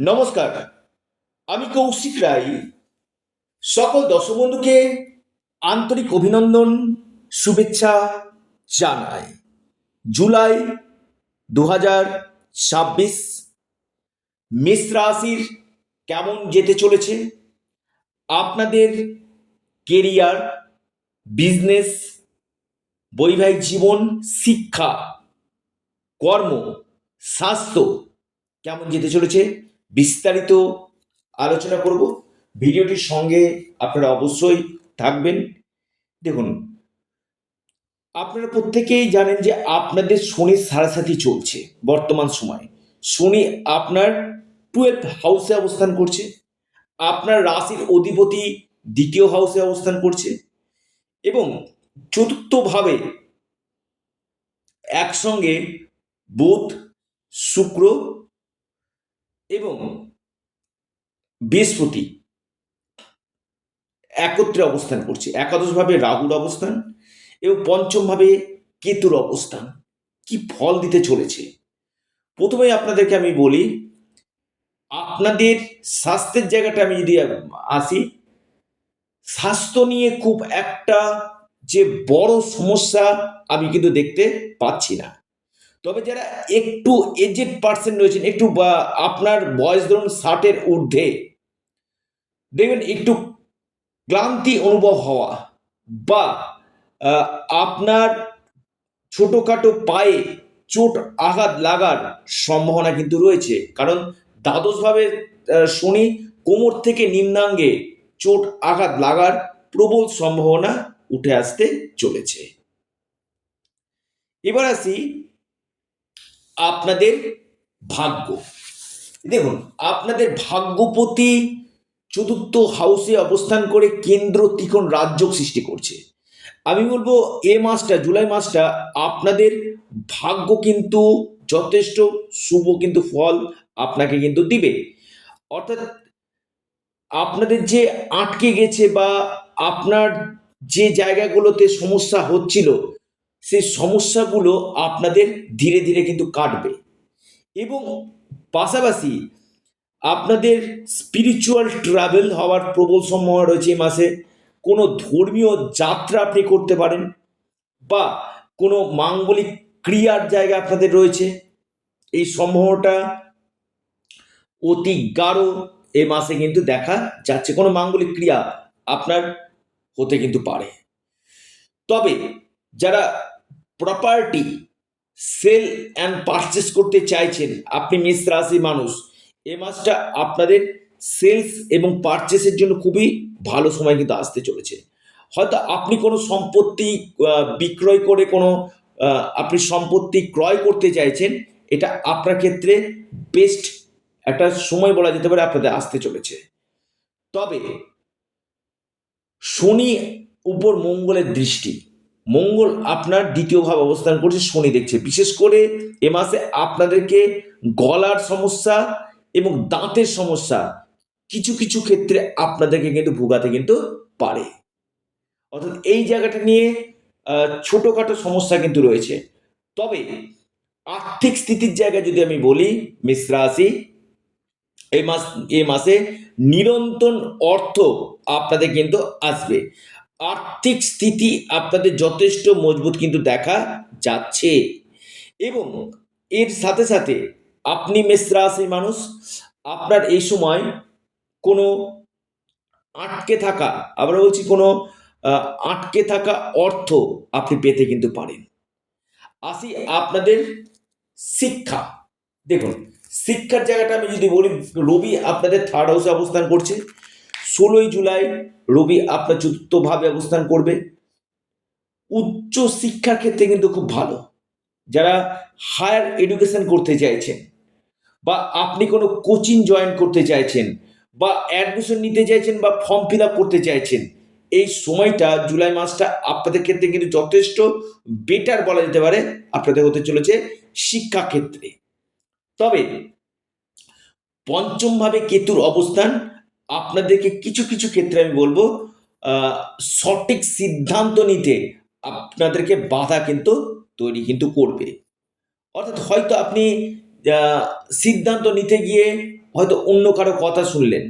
নমস্কার, আমি কৌশিক রায়। সকল দর্শক বন্ধুকে আন্তরিক অভিনন্দন, শুভেচ্ছা জানাই। জুলাই 2026 মেষ রাশির কেমন যেতে চলেছে আপনাদের কেরিয়ার, বিজনেস, বৈবাহিক জীবন, শিক্ষা, কর্ম, স্বাস্থ্য কেমন যেতে চলেছে বিস্তারিত আলোচনা করব। ভিডিওটির সঙ্গে আপনারা অবশ্যই থাকবেন। দেখুন, আপনারা প্রত্যেকেই জানেন যে আপনাদের শনির সাড়েসাতি চলছে বর্তমান সময়ে। শনি আপনার 12th হাউসে অবস্থান করছে, আপনার রাশির অধিপতি দ্বিতীয় হাউসে অবস্থান করছে এবং চতুর্থভাবে একসঙ্গে বুধ, শুক্র এবং বৃহস্পতি একত্রে অবস্থান করছে। একাদশভাবে রাহুর অবস্থান এবং পঞ্চমভাবে কেতুর অবস্থান। কি ফল দিতে চলেছে প্রথমে আপনাদেরকে আমি বলি, আপনাদের স্বাস্থ্যের জায়গাটা আমি যদি আসি, স্বাস্থ্য নিয়ে খুব একটা যে বড় সমস্যা আমি কিন্তু দেখতে পাচ্ছি না। তবে যারা একটু এজেড পার্সন রয়েছেন, একটু বা আপনার বয়স ধরুন 60-এর ঊর্ধ্বে, দেখবেন একটু ক্লান্তি অনুভব হওয়া বা আহ, আপনার ছোটখাটো পায়ে চোট আঘাত লাগার সম্ভাবনা কিন্তু রয়েছে। কারণ দ্বাদশভাবে শনি কোমর থেকে নিম্নাঙ্গে চোট আঘাত লাগার প্রবল সম্ভাবনা উঠে আসতে চলেছে। এবার আসি আপনাদের ভাগ্য। দেখুন, আপনাদের ভাগ্যপতি চতুর্থ হাউসে অবস্থান করে কেন্দ্র ত্রিকোণ রাজযোগ সৃষ্টি করছে। আমি বলবো এ মাসটা, জুলাই মাসটা আপনাদের ভাগ্য কিন্তু যথেষ্ট শুভ কিন্তু ফল আপনাকে কিন্তু দিবে। অর্থাৎ আপনাদের যে আটকে গেছে বা আপনার যে জায়গাগুলোতে সমস্যা হচ্ছিল, সেই সমস্যাগুলো আপনাদের ধীরে ধীরে কিন্তু কাটবে এবং পাশাপাশি আপনাদের স্পিরিচুয়াল ট্রাভেল হওয়ার প্রবল সম্ভাবনা রয়েছে এই মাসে। কোনো ধর্মীয় যাত্রা আপনি করতে পারেন বা কোনো মাঙ্গলিক ক্রিয়ার জায়গা আপনাদের রয়েছে। এই সম্ভাবনাটা অতি গাঢ় এ মাসে কিন্তু দেখা যাচ্ছে। কোনো মাঙ্গলিক ক্রিয়া আপনার হতে কিন্তু পারে। তবে যারা প্রপার্টি সেল অ্যান্ড পারচেস করতে চাইছেন, আপনি মেষ রাশি মানুষ, এ মাসটা আপনাদের সেলস এবং পারচেসের জন্য খুবই ভালো সময় কিন্তু আসতে চলেছে। হয়তো আপনি কোনো সম্পত্তি বিক্রয় করে কোনো আপনি সম্পত্তি ক্রয় করতে চাইছেন, এটা আপনার ক্ষেত্রে বেস্ট একটা সময় বলা যেতে পারে আপনাদের আসতে চলেছে। তবে শনি উপর মঙ্গলের দৃষ্টি, মঙ্গল আপনার দ্বিতীয় ভাব অবস্থান করছে, শনি দেখছে। বিশেষ করে এ মাসে আপনাদেরকে গলার সমস্যা এবং দাঁতের সমস্যা কিছু কিছু ক্ষেত্রে আপনাদেরকে কিন্তু ভোগাতে কিন্তু পারে। অর্থাৎ এই জায়গাটা নিয়ে ছোটখাটো সমস্যা কিন্তু রয়েছে। তবে আর্থিক স্থিতির জায়গায় যদি আমি বলি, মেষ রাশি এই মাসে নিরন্তর অর্থ আপনাদের কিন্তু আসবে। আর্থিক স্থিতি আপনাদের যথেষ্ট মজবুত কিন্তু দেখা যাচ্ছে এবং এর সাথে সাথে আপনি মেষ রাশির মানুষ, আপনার এই সময় কোনো আটকে থাকা, আবার বলছি কোনো আটকে থাকা অর্থ আপনি পেতে কিন্তু পারেন। আসি আপনাদের শিক্ষা। দেখুন, শিক্ষার জায়গাটা আমি যদি বলি, রবি আপনাদের থার্ড হাউসে অবস্থান করছে। 16ই জুলাই রবি আপনার চতুর্থভাবে অবস্থান করবে। উচ্চ শিক্ষার ক্ষেত্রে কিন্তু খুব ভালো। যারা হায়ার এডুকেশন করতে চাইছেন বা আপনি কোনো কোচিং জয়েন করতে চাইছেন বা অ্যাডমিশন নিতে চাইছেন বা ফর্ম ফিল আপ করতে চাইছেন, এই সময়টা জুলাই মাসটা আপনাদের ক্ষেত্রে কিন্তু যথেষ্ট বেটার বলা যেতে পারে আপনাদের হতে চলেছে শিক্ষাক্ষেত্রে। তবে পঞ্চমভাবে কেতুর অবস্থান আপনাদেরকে কিছু কিছু ক্ষেত্রে আমি বলবো সঠিক সিদ্ধান্ত নিতে আপনাদেরকে বাধা কিন্তু তৈরি কিন্তু করবে। অর্থাৎ হয়তো আপনি সিদ্ধান্ত নিতে গিয়ে হয়তো অন্য কারো কথা শুনলেন,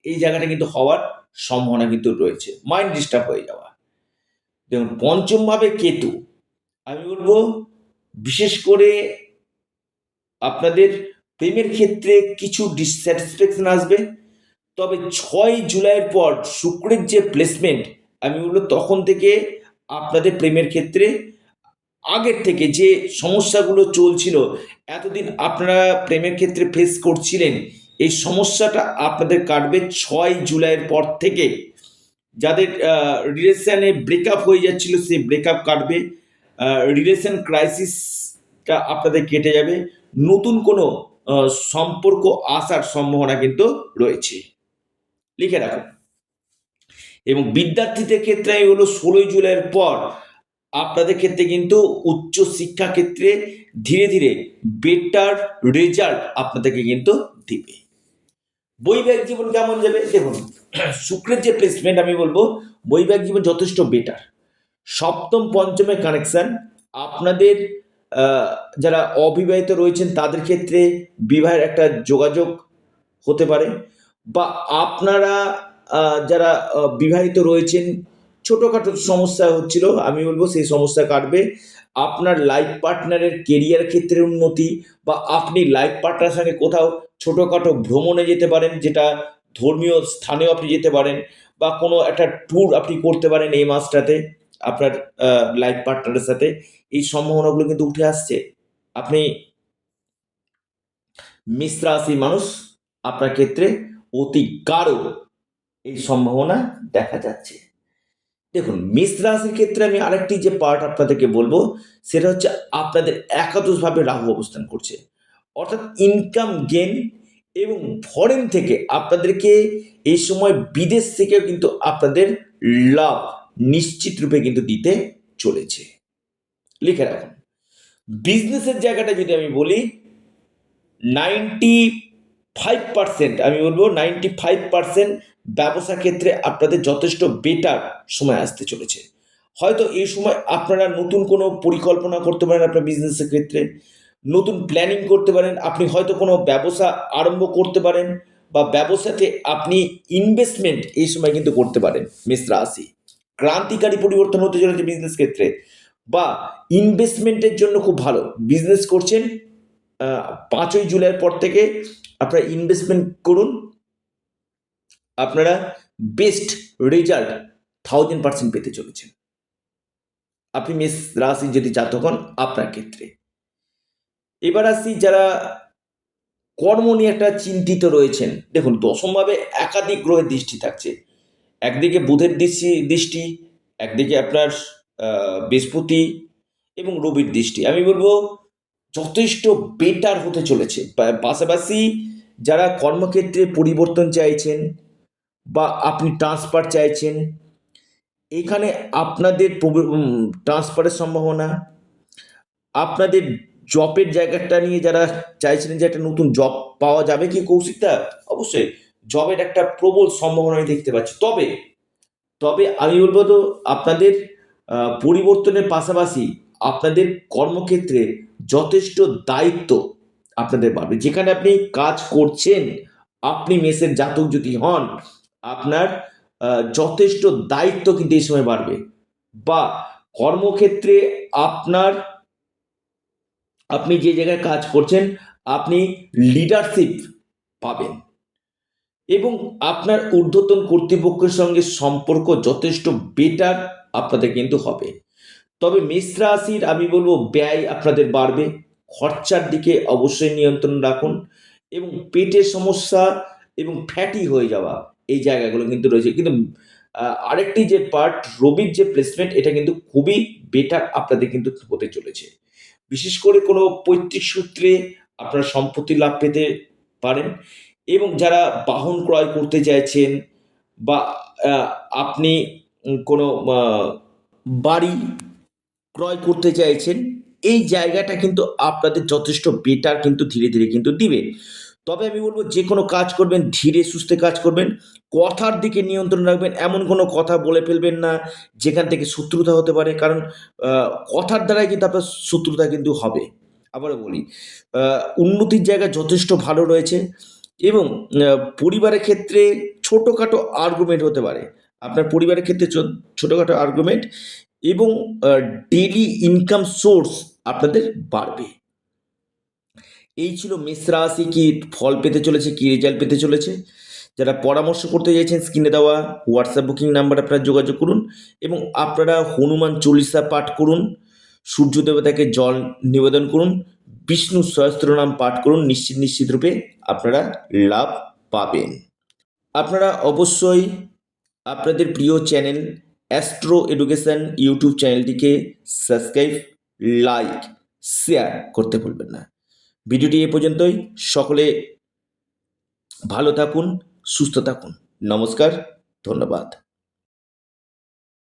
এই জায়গাটা কিন্তু হওয়ার সম্ভাবনা কিন্তু রয়েছে, মাইন্ড ডিস্টার্ব হয়ে যাওয়া। দেখুন পঞ্চম ভাবে কেতু, আমি বলবো বিশেষ করে আপনাদের প্রেমের ক্ষেত্রে কিছু ডিসস্যাটিসফ্যাকশন আসবে। তবে 6 জুলাইয়ের পর শুক্রের যে প্লেসমেন্ট, আমি বলবো তখন থেকে আপনাদের প্রেমের ক্ষেত্রে আগের থেকে যে সমস্যাগুলো চলছিল, এতদিন আপনারা প্রেমের ক্ষেত্রে ফেস করছিলেন, এই সমস্যাটা আপনাদের কাটবে 6 জুলাইয়ের পর থেকে। যাদের রিলেশনে ব্রেকআপ হয়ে যাচ্ছিল, সেই ব্রেকআপ কাটবে, রিলেশন ক্রাইসিসটা আপনাদের কেটে যাবে, নতুন কোনো সম্পর্ক আসার সম্ভাবনা কিন্তু রয়েছে, লিখে রাখুন। এবং বিদ্যার্থীদের ক্ষেত্রে আমি বলবো 16 জুলাইয়ের পর আপনাদের ক্ষেত্রে কিন্তু উচ্চ শিক্ষা ক্ষেত্রে ধীরে ধীরে বেটার রেজাল্ট আপনাদেরকে কিন্তু দিবে। বৈবাহিক জীবন কেমন যাবে দেখুন, শুক্রের যে প্লেসমেন্ট আমি বলবো বৈবাহিক জীবন যথেষ্ট বেটার। সপ্তম পঞ্চমের কানেকশন আপনাদের যারা অবিবাহিত রয়েছেন তাদের ক্ষেত্রে বিবাহের একটা যোগাযোগ হতে পারে, বা আপনারা যারা বিবাহিত রয়েছেন ছোটোখাটো সমস্যা হচ্ছিল, আমি বলবো সেই সমস্যা কাটবে। আপনার লাইফ পার্টনারের কেরিয়ার ক্ষেত্রে উন্নতি, বা আপনি লাইফ পার্টনারের সঙ্গে কোথাও ছোটোখাটো ভ্রমণে যেতে পারেন, যেটা ধর্মীয় স্থানেও আপনি যেতে পারেন, বা কোনো একটা ট্যুর আপনি করতে পারেন এই মাসটাতে আপনার লাইফ পার্টনারের সাথে। এই সম্ভাবনাগুলো কিন্তু উঠে আসছে। আপনি মেষ রাশির মানুষ, আপনার ক্ষেত্রে অতি গাঢ় এই সম্ভাবনা দেখা যাচ্ছে। দেখুন মেষ রাশির ক্ষেত্রে আমি আরেকটি যে পার্ট আপনাদেরকে বলবো, সেটা হচ্ছে আপনাদের একাদশভাবে রাহু অবস্থান করছে, অর্থাৎ ইনকাম গেন এবং ফরেন থেকে আপনাদেরকে এই সময় বিদেশ থেকেও কিন্তু আপনাদের লাভ নিশ্চিত রূপে কিন্তু দিতে চলেছে, লিখে রাখুন। বিজনেসের জায়গাটা যদি আমি বলি 95%, আমি বলবো 95% ব্যবসা ক্ষেত্রে আপনাদের যথেষ্ট বেটার সময় আসতে চলেছে। হয়তো এই সময় আপনারা নতুন কোনো পরিকল্পনা করতে পারেন, আপনার বিজনেসের ক্ষেত্রে নতুন প্ল্যানিং করতে পারেন, আপনি হয়তো কোনো ব্যবসা আরম্ভ করতে পারেন, বা ব্যবসাতে আপনি ইনভেস্টমেন্ট এই সময় কিন্তু করতে পারেন। মেষ রাশি ক্রান্তিকারী পরিবর্তন হতে চলেছে বিজনেস ক্ষেত্রে, বা ইনভেস্টমেন্টের জন্য খুব ভালো। বিজনেস করছেন, 5 জুলাইয়ের পর থেকে আপনারা ইনভেস্টমেন্ট করুন, আপনারা বেস্ট রেজাল্ট 1000% পেতে চলেছেন আপনি মেষ রাশি যদি জাতক হন আপনার ক্ষেত্রে। এবার আসি যারা কর্ম নিয়ে একটা চিন্তিত রয়েছেন, দেখুন দশমভাবে একাধিক গ্রহের দৃষ্টি থাকছে। একদিকে বুধের দৃষ্টি, একদিকে আপনার বৃহস্পতি এবং রবির দৃষ্টি, আমি বলবো যথেষ্ট বেটার হতে চলেছে। পাশাপাশি যারা কর্মক্ষেত্রে পরিবর্তন চাইছেন, বা আপনি ট্রান্সফার চাইছেন, এখানে আপনাদের ট্রান্সফারের সম্ভাবনা, আপনাদের জবের জায়গাটা নিয়ে যারা চাইছিলেন যে একটা নতুন জব পাওয়া যাবে কি কৌশিকদা, অবশ্যই জবের একটা প্রবল সম্ভাবনা আমি দেখতে পাচ্ছি। তবে তবে আমি বলবো তো আপনাদের পরিবর্তনের পাশাপাশি আপনাদের কর্মক্ষেত্রে যথেষ্ট দায়িত্ব আপনাদের বাড়বে। যেখানে আপনি কাজ করছেন, আপনি মেষের জাতক যদি হন, আপনার যথেষ্ট দায়িত্ব কিন্তু এই সময় বাড়বে, বা কর্মক্ষেত্রে আপনার আপনি যে জায়গায় কাজ করছেন আপনি লিডারশিপ পাবেন, এবং আপনার ঊর্ধ্বতন কর্তৃপক্ষের সঙ্গে সম্পর্ক যথেষ্ট বেটার আপনাদের কিন্তু হবে। তবে মেষ রাশির আমি বলবো ব্যয় আপনাদের বাড়বে, খরচার দিকে অবশ্যই নিয়ন্ত্রণ রাখুন, এবং পেটের সমস্যা এবং ফ্যাটি হয়ে যাওয়া এই জায়গাগুলো কিন্তু রয়েছে। কিন্তু আরেকটি যে পার্ট রবির যে প্লেসমেন্ট, এটা কিন্তু খুবই বেটার আপনাদের কিন্তু হতে চলেছে। বিশেষ করে কোনো পৈতৃক সূত্রে আপনারা সম্পত্তি লাভ পেতে পারেন, এবং যারা বাহন ক্রয় করতে চাইছেন, বা আপনি কোনো বাড়ি ক্রয় করতে চাইছেন, এই জায়গাটা কিন্তু আপনাদের যথেষ্ট বেটার কিন্তু ধীরে ধীরে কিন্তু দিবে। তবে আমি বলবো যে কোনো কাজ করবেন ধীরে সুস্থে কাজ করবেন, কথার দিকে নিয়ন্ত্রণ রাখবেন, এমন কোনো কথা বলে ফেলবেন না যেখান থেকে শত্রুতা হতে পারে, কারণ কথার দ্বারাই কিন্তু আপনার শত্রুতা কিন্তু হবে। আবারও বলি, উন্নতির জায়গা যথেষ্ট ভালো রয়েছে, এবং পরিবারের ক্ষেত্রে ছোটোখাটো আর্গুমেন্ট হতে পারে। আপনার পরিবারের ক্ষেত্রে ছোটোখাটো আর্গুমেন্ট এবং ডেইলি ইনকাম সোর্স আপনাদের বাড়বে। এই ছিল মেষ রাশি কি ফল পেতে চলেছে, কি রেজাল্ট পেতে চলেছে। যারা পরামর্শ করতে চাইছেন স্ক্রিনে দেওয়া হোয়াটসঅ্যাপ বুকিং নাম্বার আপনারা যোগাযোগ করুন এবং আপনারা হনুমান চল্লিশা পাঠ করুন, সূর্য দেবতাকে জল নিবেদন করুন, বিষ্ণু সহস্রনাম পাঠ করুন, নিশ্চিত রূপে আপনারা লাভ পাবেন। আপনারা অবশ্যই আপনাদের প্রিয় চ্যানেল অ্যাস্ট্রো এডুকেশন ইউটিউব চ্যানেলটিকে সাবস্ক্রাইব, লাইক, শেয়ার করতে ভুলবেন না। ভিডিওটি এ পর্যন্তই। সকলে ভালো থাকুন, সুস্থ থাকুন। নমস্কার, ধন্যবাদ।